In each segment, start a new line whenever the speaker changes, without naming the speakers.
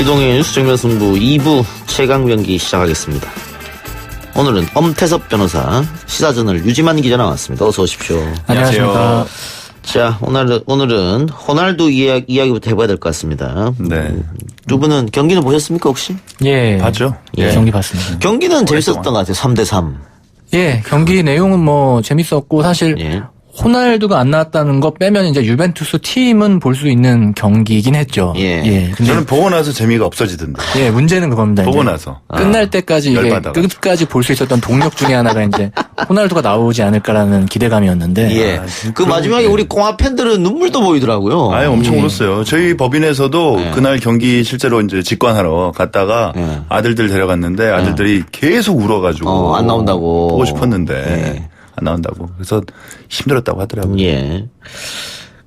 이동의 뉴스 정면 승부 2부 최강 경기 시작하겠습니다. 오늘은 엄태섭 변호사, 시사저널 유지만 기자 나왔습니다. 어서 오십시오.
안녕하십니까.
자, 오늘은 호날두 이야기부터 해봐야 될 것 같습니다.
네.
두 분은 경기는 보셨습니까, 혹시?
예. 봤죠?
예.
경기 봤습니다.
경기는 재밌었던 것 같아요. 3대3.
예. 경기 내용은 뭐 재밌었고, 사실.
예.
호날두가 안 나왔다는 거 빼면 이제 유벤투스 팀은 볼 수 있는 경기이긴 했죠.
예.
예. 근데
저는 보고 나서 재미가 없어지던데.
예, 문제는 그겁니다.
보고 나서.
끝날 때까지 이게
열받아가지고.
끝까지 볼 수 있었던 동력 중에 하나가 이제 호날두가 나오지 않을까라는 기대감이었는데.
예. 그 마지막에 우리 공화 팬들은 눈물도 보이더라고요.
아예 엄청
예.
울었어요. 저희 법인에서도
예.
그날 경기 실제로 이제 직관하러 갔다가
예.
아들들 데려갔는데 아들들이 계속 울어가지고.
안 나온다고.
보고 싶었는데.
예.
안 나온다고. 그래서 힘들었다고 하더라고요.
예.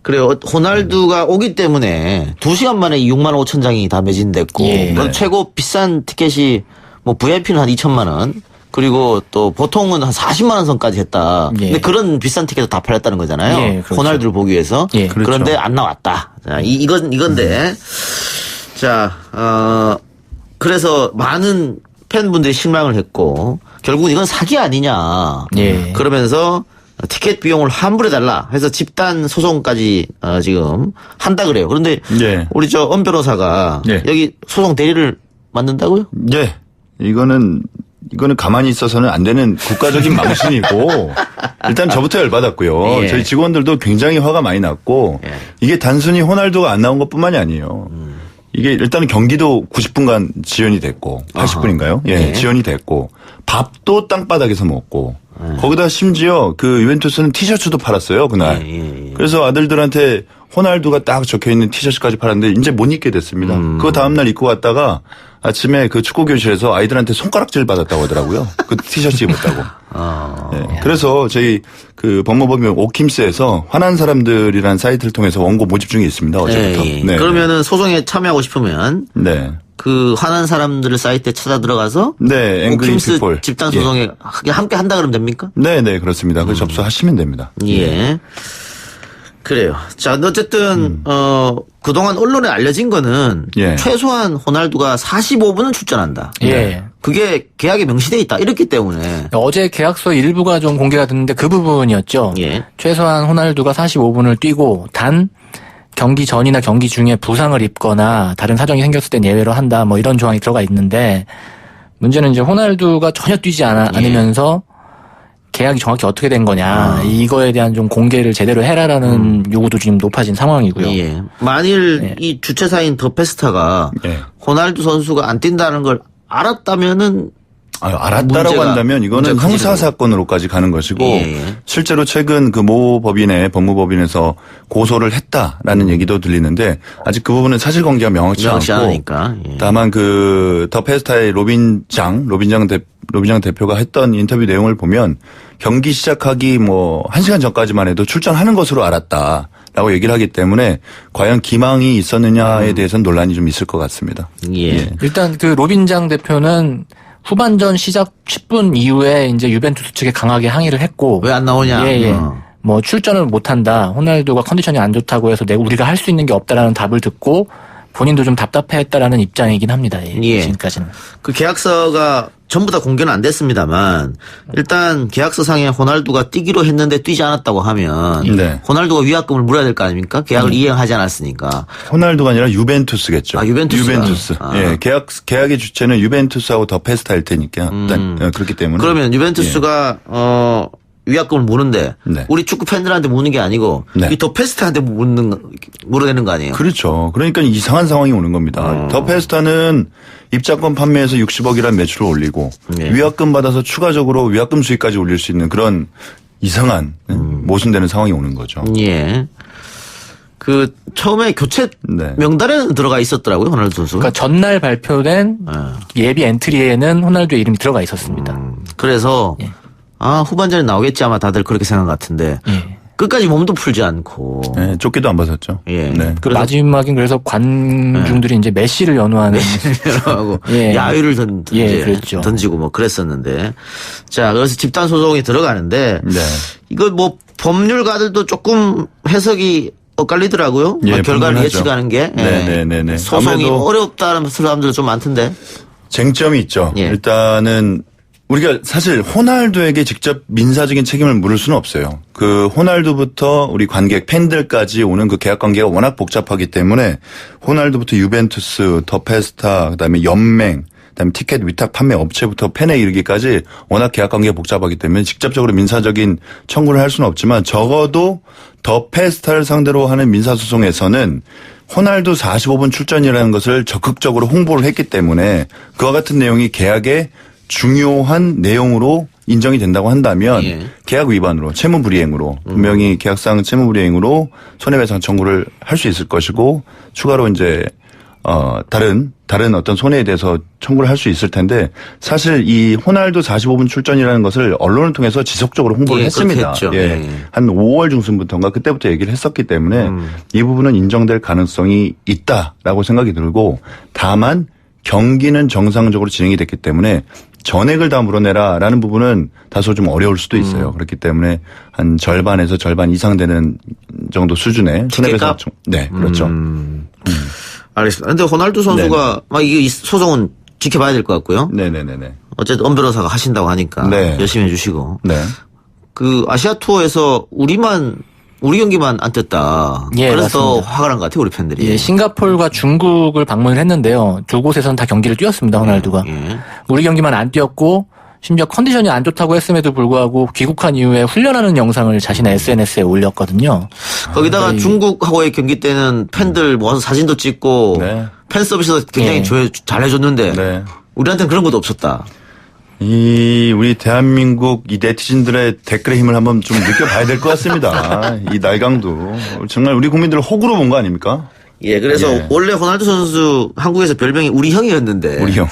그래요. 호날두가 오기 때문에 2시간 만에 6만 5천 장이 다 매진됐고,
예.
네. 최고 비싼 티켓이 뭐 VIP는 한 2천만 원, 그리고 또 보통은 한 40만 원 선까지 했다.
예.
근데 그런 비싼 티켓도 다 팔렸다는 거잖아요.
예, 그렇죠.
호날두를 보기 위해서.
예.
그렇죠.
그런데 안 나왔다. 자, 이건데. 자, 그래서 많은 팬분들이 실망을 했고, 결국은 이건 사기 아니냐.
예.
그러면서 티켓 비용을 환불해달라 해서 집단 소송까지 지금 한다 그래요. 그런데
예.
우리 엄 변호사가
예.
여기 소송 대리를 맡는다고요?
예. 이거는 가만히 있어서는 안 되는 국가적인 망신이고 일단 저부터 열받았고요.
예.
저희 직원들도 굉장히 화가 많이 났고
예.
이게 단순히 호날두가 안 나온 것뿐만이 아니에요. 이게 일단은 경기도 90분간 지연이 됐고 80분인가요? 예,
예.
지연이 됐고 밥도 땅바닥에서 먹고 거기다 심지어 그 유벤투스는 티셔츠도 팔았어요 그날.
예.
그래서 아들들한테 호날두가 딱 적혀 있는 티셔츠까지 팔았는데 이제 못 입게 됐습니다. 그거 다음 날 입고 갔다가 아침에 그 축구 교실에서 아이들한테 손가락질 받았다고 하더라고요. 그 티셔츠 입었다고. 네. 그래서 저희 그 법무법인 오킴스에서 화난 사람들이라는 사이트를 통해서 원고 모집 중에 있습니다. 어제부터.
예.
네.
그러면은 소송에 참여하고 싶으면
네.
그 화난 사람들을 사이트에 찾아 들어가서
네. 앵그리
오킴스
피플.
집단 소송에 함께 한다 그러면 됩니까?
네, 네, 그렇습니다. 그 접수하시면 됩니다.
예. 그래요. 자, 어쨌든 그동안 언론에 알려진 거는
예.
최소한 호날두가 45분은 출전한다.
예.
그게 계약에 명시돼 있다. 이렇기 때문에.
어제 계약서 일부가 좀 공개가 됐는데 그 부분이었죠.
예.
최소한 호날두가 45분을 뛰고 단 경기 전이나 경기 중에 부상을 입거나 다른 사정이 생겼을 땐 예외로 한다. 뭐 이런 조항이 들어가 있는데 문제는 이제 호날두가 전혀 뛰지 않으면서 계약이 정확히 어떻게 된 거냐. 이거에 대한 좀 공개를 제대로 해라라는 요구도 지금 높아진 상황이고요.
예. 만일 이 주최사인 더 페스타가
예.
호날두 선수가 안 뛴다는 걸 알았다면은
알았다라고 한다면 이거는
문제가
형사 사건으로까지 가는 것이고
예.
실제로 최근 그 모 법인의 법무법인에서 고소를 했다라는 얘기도 들리는데 아직 그 부분은 사실관계가 명확치 않고
않으니까. 예.
다만 그 더 페스타의 로빈장 대표가 했던 인터뷰 내용을 보면 경기 시작하기 뭐 1시간 전까지만 해도 출전하는 것으로 알았다라고 얘기를 하기 때문에 과연 기망이 있었느냐에 대해서는 논란이 좀 있을 것 같습니다.
예.
일단 그 로빈장 대표는 후반전 시작 10분 이후에 이제 유벤투스 측에 강하게 항의를 했고
왜 안 나오냐.
예. 뭐 출전을 못 한다. 호날두가 컨디션이 안 좋다고 해서 우리가 할 수 있는 게 없다라는 답을 듣고 본인도 좀 답답해했다라는 입장이긴 합니다.
예.
지금까지는.
그 계약서가 전부 다 공개는 안 됐습니다만 일단 계약서상에 호날두가 뛰기로 했는데 뛰지 않았다고 하면
네.
호날두가 위약금을 물어야 될 거 아닙니까? 계약을 이행하지 않았으니까.
호날두가 아니라 유벤투스겠죠.
유벤투스가.
예, 계약의 주체는 유벤투스하고 더 페스타일 테니까 일단 그렇기 때문에.
그러면 유벤투스가 위약금을 무는데
네.
우리 축구 팬들한테 무는 게 아니고
네.
이 더 페스타한테 물어내는 거 아니에요?
그렇죠. 그러니까 이상한 상황이 오는 겁니다. 더 페스타는 입장권 판매에서 60억이라는 매출을 올리고
네.
위약금 받아서 추가적으로 위약금 수익까지 올릴 수 있는 그런 이상한 모순되는 상황이 오는 거죠.
예. 그 처음에 교체
네.
명단에는 들어가 있었더라고요, 호날두 선수가.
그러니까 전날 발표된 예비 엔트리에는 호날두의 이름이 들어가 있었습니다.
그래서 후반전에 나오겠지 아마 다들 그렇게 생각 같은데
예.
끝까지 몸도 풀지 않고.
네, 쫓기도 안 벗었죠.
예.
네.
그래서 마지막엔 그래서 관중들이 이제 메시를 연호하는
하고
예.
야유를
그랬죠.
던지고 뭐 그랬었는데. 자, 그래서 집단 소송이 들어가는데
네.
이거 뭐 법률가들도 조금 해석이 엇갈리더라고요.
예,
결과를
분분하죠.
예측하는 게.
네네네네.
소송이
아무래도
어렵다는 사람들 좀 많던데.
쟁점이 있죠.
예.
일단은 우리가 사실 호날두에게 직접 민사적인 책임을 물을 수는 없어요. 그 호날두부터 우리 관객 팬들까지 오는 그 계약 관계가 워낙 복잡하기 때문에 호날두부터 유벤투스, 더 페스타, 그다음에 연맹, 그다음에 티켓 위탁 판매 업체부터 팬에 이르기까지 워낙 계약 관계가 복잡하기 때문에 직접적으로 민사적인 청구를 할 수는 없지만 적어도 더 페스타를 상대로 하는 민사소송에서는 호날두 45분 출전이라는 것을 적극적으로 홍보를 했기 때문에 그와 같은 내용이 계약의 중요한 내용으로 인정이 된다고 한다면
예.
계약 위반으로 채무불이행으로 분명히 계약상 채무불이행으로 손해배상 청구를 할 수 있을 것이고 추가로 이제 다른 어떤 손해에 대해서 청구를 할 수 있을 텐데 사실 이 호날두 45분 출전이라는 것을 언론을 통해서 지속적으로 홍보를
예,
했습니다.
그렇게 했죠.
예.
예.
한 5월 중순부터인가 그때부터 얘기를 했었기 때문에 이 부분은 인정될 가능성이 있다라고 생각이 들고 다만 경기는 정상적으로 진행이 됐기 때문에 전액을 다 물어내라라는 부분은 다소 좀 어려울 수도 있어요. 그렇기 때문에 한 절반에서 절반 이상 되는 정도 수준의 손해배상 청. 네, 그렇죠.
알겠습니다. 근데 호날두 선수가 이 소송은 지켜봐야 될 것 같고요.
네네네네.
어쨌든 엄 변호사가 하신다고 하니까
네.
열심히 해주시고.
네.
그 아시아 투어에서 우리 경기만 안 떴다.
예,
그래서
맞습니다.
화가 난 것 같아요, 우리 팬들이.
예, 싱가포르와 중국을 방문을 했는데요. 두 곳에서는 다 경기를 뛰었습니다, 호날두가.
예.
우리 경기만 안 뛰었고 심지어 컨디션이 안 좋다고 했음에도 불구하고 귀국한 이후에 훈련하는 영상을 자신의 SNS에 올렸거든요.
거기다가 중국하고의 경기 때는 팬들 모아서 사진도 찍고
네.
팬 서비스도 굉장히
예.
잘 해줬는데
네.
우리한테는 그런 것도 없었다.
우리 대한민국 이 네티즌들의 댓글의 힘을 한번 좀 느껴봐야 될 것 같습니다. 이 날강도. 정말 우리 국민들을 호구로 본 거 아닙니까?
예, 그래서
예.
원래 호날두 선수 한국에서 별명이 우리 형이었는데
우리 형.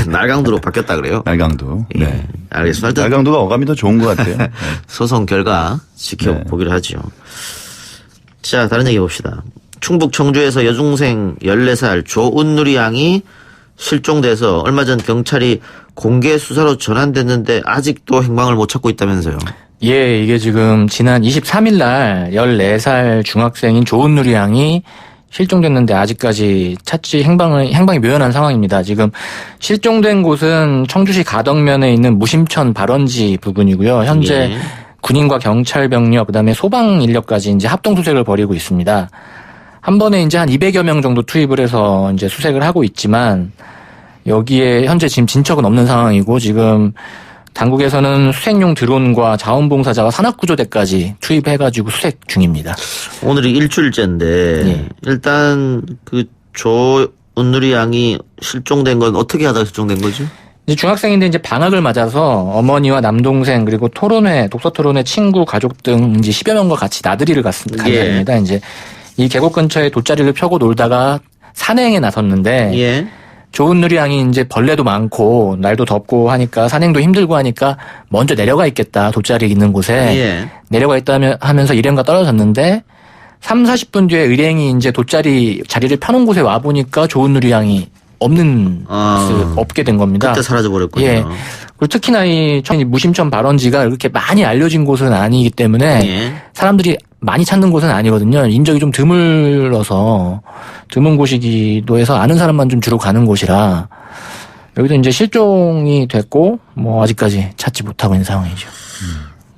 날강도로 바뀌었다 그래요.
날강도.
예.
네.
알겠습니다. 일단
날강도가 어감이 더 좋은 것 같아요. 네.
소송 결과 지켜보기로 하죠. 자, 다른 얘기 봅시다. 충북 청주에서 여중생 14살 조은누리 양이 실종돼서 얼마 전 경찰이 공개 수사로 전환됐는데 아직도 행방을 못 찾고 있다면서요.
예, 이게 지금 지난 23일 날 14살 중학생인 조은누리 양이 실종됐는데 아직까지 찾지 행방이 묘연한 상황입니다. 지금 실종된 곳은 청주시 가덕면에 있는 무심천 발원지 부근이고요. 현재
예.
군인과 경찰 병력 그다음에 소방 인력까지 이제 합동 수색을 벌이고 있습니다. 한 번에 이제 한 200여 명 정도 투입을 해서 이제 수색을 하고 있지만 여기에 현재 지금 진척은 없는 상황이고 지금 당국에서는 수색용 드론과 자원봉사자와 산악구조대까지 투입해가지고 수색 중입니다.
오늘이 일주일째인데
예. 일단
그 조은누리 양이 실종된 건 어떻게 하다가 실종된 거죠?
이제 중학생인데 이제 방학을 맞아서 어머니와 남동생 그리고 독서 토론회 친구 가족 등 이제 10여 명과 같이 나들이를 갔습니다. 이제 이 계곡 근처에 돗자리를 펴고 놀다가 산행에 나섰는데
예.
조은누리 양이 이제 벌레도 많고 날도 덥고 하니까 산행도 힘들고 하니까 먼저 내려가 있겠다. 돗자리 있는 곳에
예.
내려가 있다 하면서 일행과 떨어졌는데 3, 40분 뒤에 일행이 이제 자리를 펴놓은 곳에 와 보니까 조은누리 양이 없게 된 겁니다.
그때 사라져 버렸군요.
예. 그리고 특히나 이 무심천 발원지가 그렇게 많이 알려진 곳은 아니기 때문에
예.
사람들이 많이 찾는 곳은 아니거든요. 인적이 좀 드물어서 드문 곳이기도 해서 아는 사람만 좀 주로 가는 곳이라 여기도 이제 실종이 됐고 뭐 아직까지 찾지 못하고 있는 상황이죠.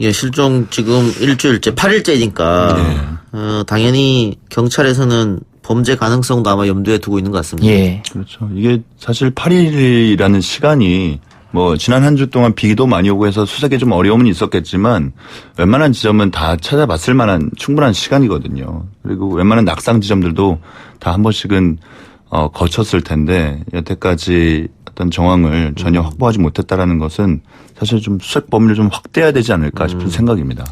예, 실종 지금 일주일째, 8일째니까 당연히 경찰에서는 범죄 가능성도 아마 염두에 두고 있는 것 같습니다.
예.
그렇죠. 이게 사실 8일이라는 시간이 뭐 지난 한 주 동안 비도 많이 오고 해서 수색에 좀 어려움은 있었겠지만 웬만한 지점은 다 찾아봤을 만한 충분한 시간이거든요. 그리고 웬만한 낙상 지점들도 다 한 번씩은 거쳤을 텐데 여태까지 어떤 정황을 전혀 확보하지 못했다라는 것은 사실 좀 수색 범위를 좀 확대해야 되지 않을까 싶은 생각입니다.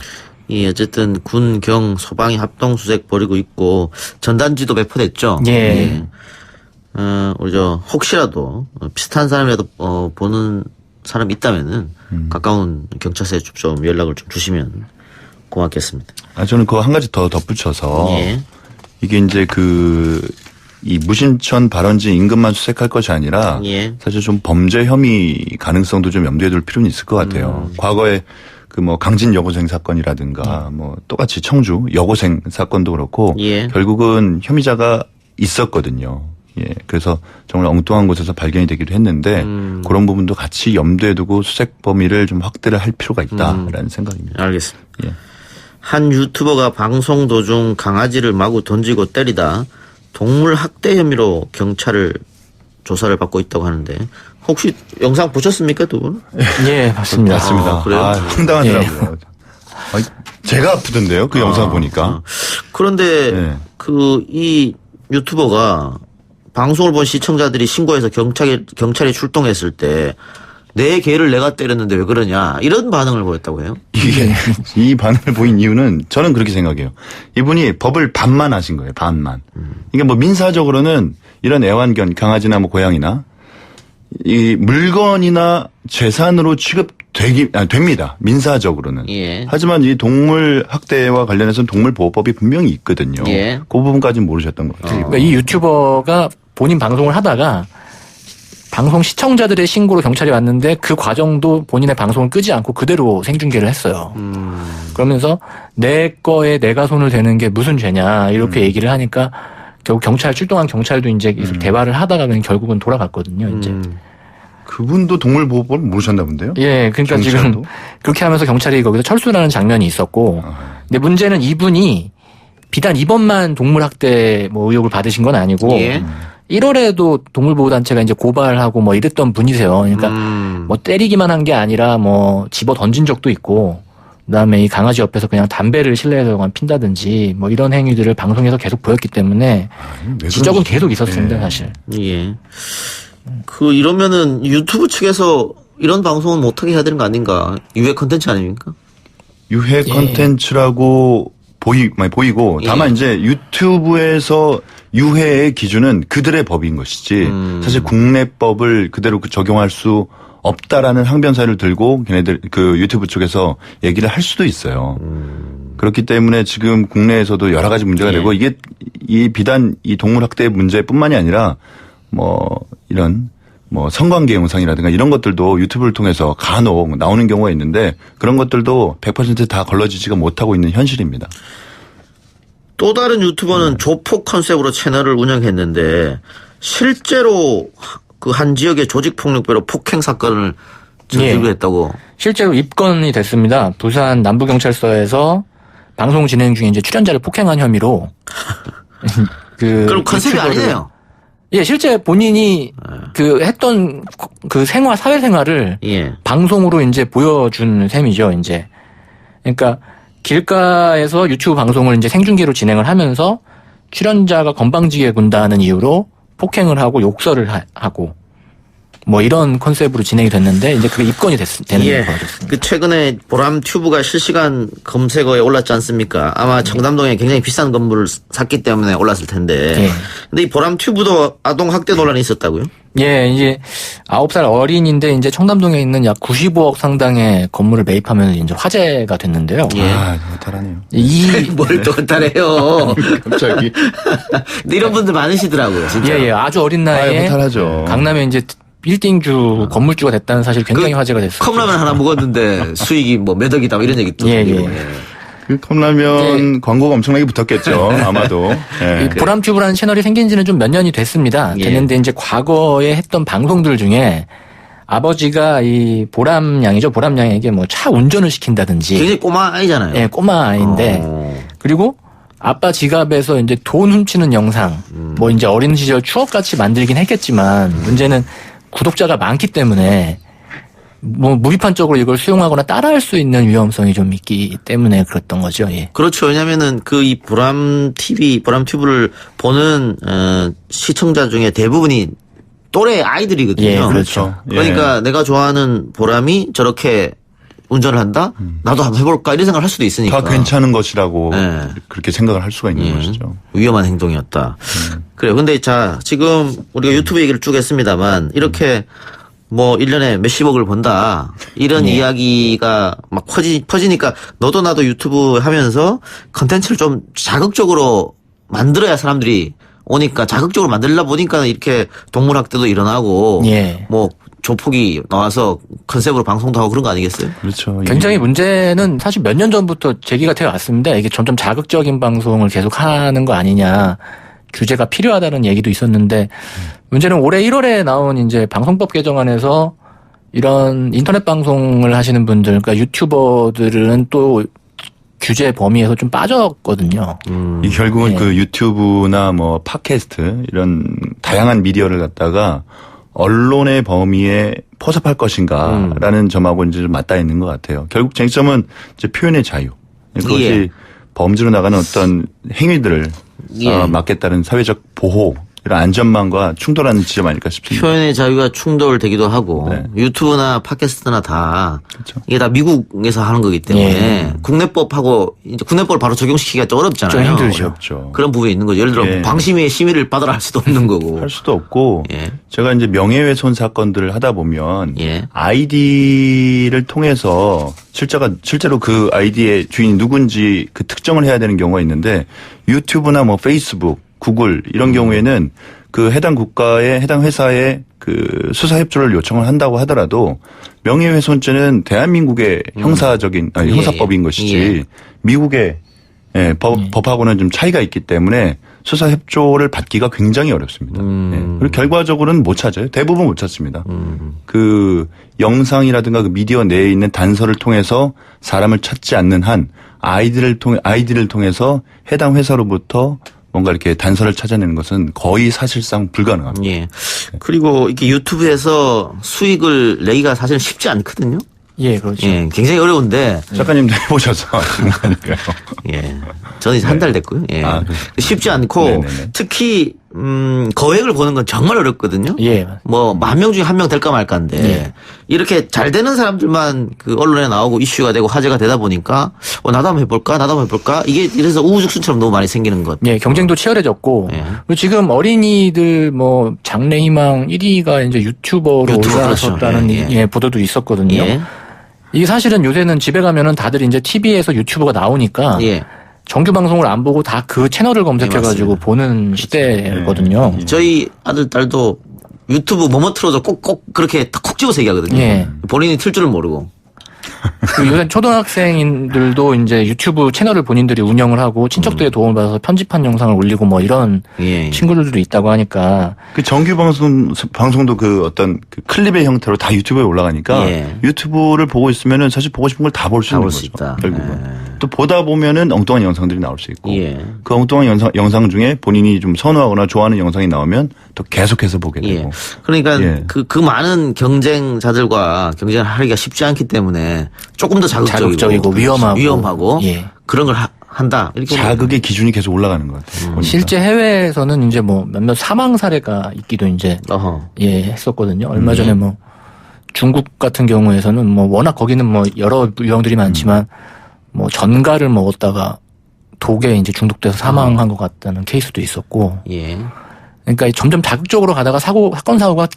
예, 어쨌든 군, 경, 소방이 합동 수색 벌이고 있고 전단지도 배포됐죠.
예.
우리 혹시라도 비슷한 사람이라도 보는 사람이 있다면은 가까운 경찰서에 좀 연락을 좀 주시면 고맙겠습니다.
저는 그거 한 가지 더 덧붙여서
예.
이게 이제 이 무심천 발원지 인근만 수색할 것이 아니라
예.
사실 좀 범죄 혐의 가능성도 좀 염두에 둘 필요는 있을 것 같아요. 과거에 그 뭐 강진 여고생 사건이라든가 뭐 똑같이 청주 여고생 사건도 그렇고
예.
결국은 혐의자가 있었거든요. 예. 그래서 정말 엉뚱한 곳에서 발견이 되기도 했는데 그런 부분도 같이 염두에 두고 수색 범위를 좀 확대를 할 필요가 있다라는 생각입니다.
알겠습니다.
예.
한 유튜버가 방송 도중 강아지를 마구 던지고 때리다 동물 학대 혐의로 경찰을 조사를 받고 있다고 하는데 혹시 영상 보셨습니까, 두 분?
예, 맞습니다.
맞습니다.
그래요?
황당하더라고요. 제가 아프던데요. 그 영상 보니까.
그런데
네.
이 유튜버가 방송을 본 시청자들이 신고해서 경찰이 출동했을 때 내 개를 내가 때렸는데 왜 그러냐 이런 반응을 보였다고 해요.
이게 이 반응을 보인 이유는 저는 그렇게 생각해요. 이분이 법을 반만 하신 거예요. 반만. 이게 뭐 민사적으로는 이런 애완견 강아지나 뭐 고양이나 이 물건이나 재산으로 됩니다. 민사적으로는.
예.
하지만 이 동물 학대와 관련해서는 동물보호법이 분명히 있거든요.
예.
그 부분까지는 모르셨던 것 같아요.
그러니까 이 유튜버가 본인 방송을 하다가 방송 시청자들의 신고로 경찰이 왔는데 그 과정도 본인의 방송을 끄지 않고 그대로 생중계를 했어요. 그러면서 내 거에 내가 손을 대는 게 무슨 죄냐 이렇게 얘기를 하니까 결국 출동한 경찰도 이제 계속 대화를 하다가 그냥 결국은 돌아갔거든요. 이제.
그분도 동물보호법을 모르셨나 본데요?
예, 그러니까
경찰도?
지금 그렇게 하면서 경찰이 거기서 철수하는 장면이 있었고, 근데 문제는 이분이 비단 이번만 동물학대 뭐 의혹을 받으신 건 아니고,
예.
1월에도 동물보호단체가 이제 고발하고 뭐 이랬던 분이세요. 그러니까 뭐 때리기만 한 게 아니라 뭐 집어 던진 적도 있고, 그다음에 이 강아지 옆에서 그냥 담배를 실내에서 핀다든지 뭐 이런 행위들을 방송에서 계속 보였기 때문에 지적은 계속 있었습니다, 사실.
예. 이러면은 유튜브 측에서 이런 방송은 못하게 해야 되는 거 아닌가? 유해 컨텐츠 아닙니까?
유해 컨텐츠라고 보이고 다만 이제 유튜브에서 유해의 기준은 그들의 법인 것이지 사실 국내법을 그대로 적용할 수 없다라는 항변사를 들고 걔네들 그 유튜브 쪽에서 얘기를 할 수도 있어요. 그렇기 때문에 지금 국내에서도 여러 가지 문제가 되고 이게 비단 이 동물 학대 문제뿐만이 아니라 뭐 이런 뭐 성관계 영상이라든가 이런 것들도 유튜브를 통해서 간혹 나오는 경우가 있는데 그런 것들도 100% 다 걸러지지가 못하고 있는 현실입니다.
또 다른 유튜버는 조폭 컨셉으로 채널을 운영했는데 실제로 그 한 지역의 조직폭력배로 폭행 사건을 저지르고 했다고.
실제로 입건이 됐습니다. 부산 남부경찰서에서 방송 진행 중에 이제 출연자를 폭행한 혐의로.
그럼 컨셉이 아니네요.
예, 실제 본인이 했던 사회생활을 방송으로 이제 보여준 셈이죠, 이제. 그러니까 길가에서 유튜브 방송을 이제 생중계로 진행을 하면서 출연자가 건방지게 군다는 이유로 폭행을 하고 욕설을 하고 뭐 이런 컨셉으로 진행이 됐는데 이제 그게 입건이 되는 거였습니다.
최근에 보람 튜브가 실시간 검색어에 올랐지 않습니까? 아마 청담동에 굉장히 비싼 건물을 샀기 때문에 올랐을 텐데. 근데 이 보람 튜브도 아동 학대 논란이 있었다고요?
예, 이제 9살 어린인데 이제 청담동에 있는 약 95억 상당의 건물을 매입하면서 이제 화제가 됐는데요.
못하라네요.
뭘 또 못하래요.
갑자기.
근데 이런 분들 많으시더라고요, 진짜.
예, 아주 어린 나이에
못하죠.
강남에 이제 빌딩주 건물주가 됐다는 사실 굉장히 화제가 됐어요.
컵라면 하나 먹었는데 수익이 뭐 몇 억이다 이런 얘기 또.
그 컵라면 광고가 엄청나게 붙었겠죠. 아마도.
이 보람튜브라는 채널이 생긴 지는 좀 몇 년이 됐습니다. 됐는데 이제 과거에 했던 방송들 중에 아버지가 이 보람양이죠. 보람양에게 뭐 차 운전을 시킨다든지.
굉장히 꼬마 아이잖아요.
예, 꼬마 아이인데. 그리고 아빠 지갑에서 이제 돈 훔치는 영상. 뭐 이제 어린 시절 추억같이 만들긴 했겠지만 문제는 구독자가 많기 때문에 뭐 무비판적으로 이걸 수용하거나 따라할 수 있는 위험성이 좀 있기 때문에 그랬던 거죠. 예.
그렇죠. 왜냐면은 이 보람튜브를 보는 시청자 중에 대부분이 또래 아이들이거든요.
예, 그렇죠.
그러니까 내가 좋아하는 보람이 저렇게 운전을 한다? 나도 한번 해볼까? 이런 생각을 할 수도 있으니까.
다 괜찮은 것이라고 그렇게 생각을 할 수가 있는 것이죠.
위험한 행동이었다. 그래요. 근데 지금 우리가 유튜브 얘기를 쭉 했습니다만 이렇게 뭐 1년에 몇십억을 번다. 이런 이야기가 막 퍼지니까 너도 나도 유튜브 하면서 컨텐츠를 좀 자극적으로 만들어야 사람들이 오니까 자극적으로 만들다 보니까 이렇게 동물학대도 일어나고 뭐 조폭이 나와서 컨셉으로 방송도 하고 그런 거 아니겠어요?
그렇죠.
굉장히 문제는 사실 몇 년 전부터 제기가 되어 왔습니다. 이게 점점 자극적인 방송을 계속 하는 거 아니냐. 규제가 필요하다는 얘기도 있었는데 문제는 올해 1월에 나온 이제 방송법 개정안에서 이런 인터넷 방송을 하시는 분들, 그러니까 유튜버들은 또 규제 범위에서 좀 빠졌거든요.
이 결국은
예.
그 유튜브나 뭐 팟캐스트 이런 다양한 미디어를 갖다가 언론의 범위에 포섭할 것인가라는 점하고 이제 좀 맞닿아 있는 것 같아요. 결국 쟁점은 이제 표현의 자유. 그것이
예.
범죄로 나가는 어떤 행위들을
예.
막겠다는 사회적 보호, 이런 안전망과 충돌하는 지점 아닐까 싶습니다.
표현의 자유가 충돌되기도 하고
네.
유튜브나 팟캐스트나 다
그렇죠.
이게 다 미국에서 하는 거기 때문에 국내법하고 이제 국내법을 바로 적용시키기가 좀 어렵잖아요.
좀 힘들죠.
어렵죠.
그런 부분이 있는 거죠. 예를 들어
예.
방심위의 심의를 받으라 할 수도 없는 거고.
할 수도 없고
예.
제가 이제 명예훼손 사건들을 하다 보면
예.
아이디를 통해서 실제로 그 아이디의 주인이 누군지 그 특정을 해야 되는 경우가 있는데 유튜브나 뭐 페이스북, 구글 이런 경우에는 그 해당 국가의 해당 회사에 그 수사 협조를 요청을 한다고 하더라도 명예훼손죄는 대한민국의 형사적인 형사법인 것이지
예.
미국의 법하고는 좀 차이가 있기 때문에 수사 협조를 받기가 굉장히 어렵습니다. 예. 그리고 결과적으로는 못 찾아요. 대부분 못 찾습니다. 그 영상이라든가 그 미디어 내에 있는 단서를 통해서 사람을 찾지 않는 한 아이디를 통해서 해당 회사로부터 뭔가 이렇게 단서를 찾아내는 것은 거의 사실상 불가능합니다.
예. 그리고 이렇게 유튜브에서 수익을 내기가 사실 쉽지 않거든요.
예, 그렇죠.
예. 굉장히 어려운데.
작가님도 해보셔서 아시는 거니까요.
예. 저는 이제 한 달 됐고요. 예.
아,
쉽지 않고
네네네.
특히 거액을 보는 건 정말 어렵거든요.
예.
뭐 10,000명 중에 1명 될까 말까인데
예.
이렇게 잘 되는 사람들만 그 언론에 나오고 이슈가 되고 화제가 되다 보니까 나도 한번 해볼까 이게 이래서 우후죽순처럼 너무 많이 생기는 것.
예, 경쟁도 치열해졌고
예.
그리고 지금 어린이들 뭐 장래희망 1위가 이제 유튜버로
유튜버,
올라섰다는
그렇죠. 예,
예, 보도도 있었거든요.
예.
이게 사실은 요새는 집에 가면은 다들 이제 TV에서 유튜브가 나오니까
예.
정규 방송을 안 보고 다 그 채널을 검색해가지고 보는 시대거든요.
저희 아들 딸도 유튜브 뭐뭐 틀어줘 꼭 그렇게 콕 집어서 얘기하거든요.
예.
본인이 틀 줄은 모르고.
그리고 요새 초등학생들도 이제 유튜브 채널을 본인들이 운영을 하고 친척들의 도움을 받아서 편집한 영상을 올리고 뭐 이런
예.
친구들도 있다고 하니까
그 정규 방송도 그 어떤 그 클립의 형태로 다 유튜브에 올라가니까
예.
유튜브를 보고 있으면은 사실 보고 싶은 걸 다 볼 수
다
있는
볼
거죠.
수 있다.
결국은. 또 보다 보면은 엉뚱한 영상들이 나올 수 있고
예.
그 엉뚱한 영상 중에 본인이 좀 선호하거나 좋아하는 영상이 나오면 또 계속해서 보게 되고.
예. 그러니까
예.
그 많은 경쟁자들과 경쟁을 하기가 쉽지 않기 때문에 조금 더
자극적이고 위험하고. 예.
그런 걸 한다. 이렇게
자극의 기준이 계속 올라가는 것 같아요. 보니까.
실제 해외에서는 이제 뭐 몇몇 사망 사례가 있기도 이제
어허.
예 했었거든요. 얼마 전에 뭐 중국 같은 경우에서는 뭐 워낙 거기는 뭐 여러 유형들이 많지만 뭐 전갈을 먹었다가 독에 이제 중독돼서 사망한 것 같다는 케이스도 있었고.
예.
그러니까 점점 자극적으로 가다가 사건 사고가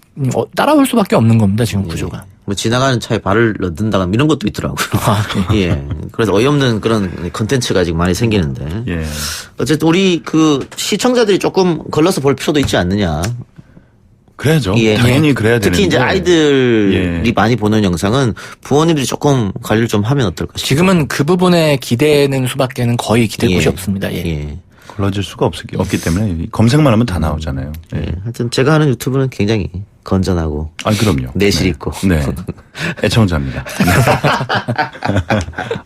따라올 수밖에 없는 겁니다. 지금 구조가.
뭐 지나가는 차에 발을 넣는다가 이런 것도 있더라고요.
아,
예. 그래서 어이없는 그런 컨텐츠가 지금 많이 생기는데.
예.
어쨌든 우리 그 시청자들이 조금 걸러서 볼 필요도 있지 않느냐.
그래야죠.
예.
당연히 그래야 되는데.
특히 이제 아이들이
예.
많이 보는 영상은 부모님들이 조금 관리를 좀 하면 어떨까 싶어요.
지금은 그 부분에 기대는 수밖에는 거의 기댈
예.
곳이 없습니다. 예.
예.
걸러질 수가 없기 때문에 검색만 하면 다 나오잖아요. 예.
예. 하여튼 제가 하는 유튜브는 굉장히 건전하고
아, 그럼요.
내실
네.
있고.
네. 애청자입니다.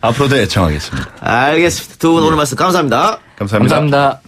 앞으로도 애청하겠습니다.
알겠습니다. 두 분 오늘 말씀 감사합니다.
감사합니다.
감사합니다.